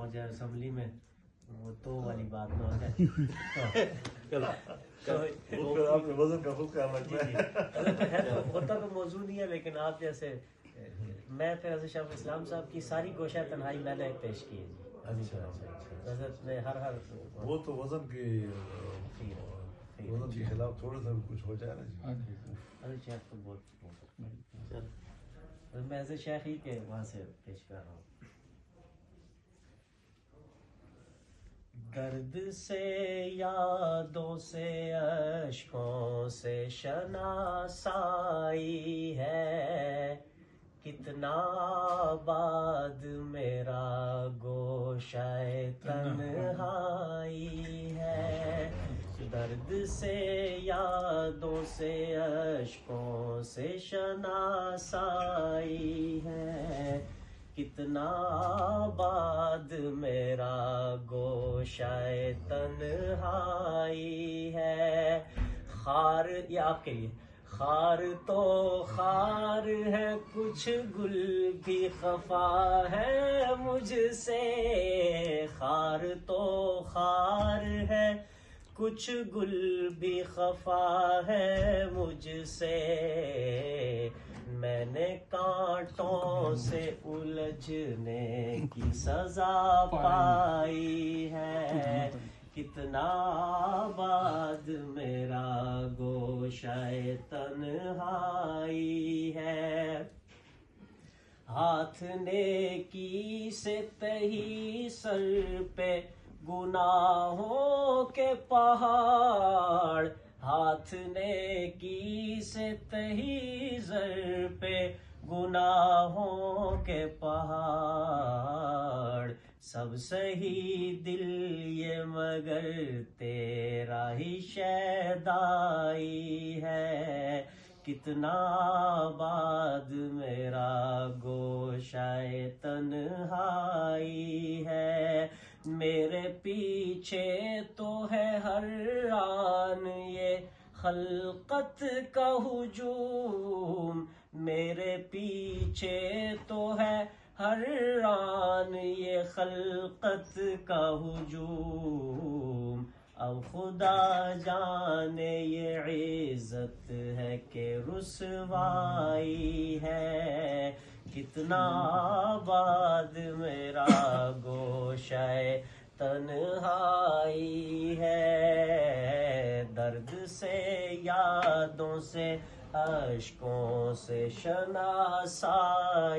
ہو جائے اسمبلی میں وہ تو والی بات نہ ہو جائے. آپ نے وزن کا خود کرنا چاہیے. ہوتا تو موضوع نہیں ہے لیکن آپ جیسے میں پھر حضرت شیخ الاسلام صاحب کی ساری گوشہ تنہائی میں نے پیش کی ہے جی. اچھا حضرت نے ہر وہ تو وزن کے خلاف تھوڑا سا کچھ ہو جائے نا جی. حضرت شیخ تو بہت میں حضرت شیخ ہی کے وہاں سے پیش کر رہا ہوں. گرد سے یادوں سے اشکوں سے شناسائی ہے کتنا آباد میرا گوشہ تنہائی ہے. درد سے یادوں سے اشکوں سے شناسائی ہے کتنا آباد میرا گوشہ تنہائی ہے. خار یہ آپ کے لیے خار تو خار ہے کچھ گل بھی خفا ہے مجھ سے. خار تو خار ہے کچھ گل بھی خفا ہے مجھ سے. میں نے کانٹوں سے الجھنے کی سزا پائی ہے کتنا آباد میرا گوشہ تنہائی ہے. ہاتھ نیکی سے تہی سر پہ گناہوں کے پہاڑ. ہاتھ نیکی سے تہی سر پہ گناہوں کے پہاڑ. سب سہی دل یہ مگر تیرا ہی شیدائی ہے کتنا آباد میرا گوشہ تنہائی ہے. میرے پیچھے تو ہے ہر آن یہ خلقت کا ہجوم. میرے پیچھے تو ہے ہر آن یہ خلقت کا ہجوم. اب خدا جانے یہ عزت ہے کہ رسوائی ہے کتنا آباد میرا گوشہ تنہائی ہے. درد سے یادوں سے اشکوں سے شناسائی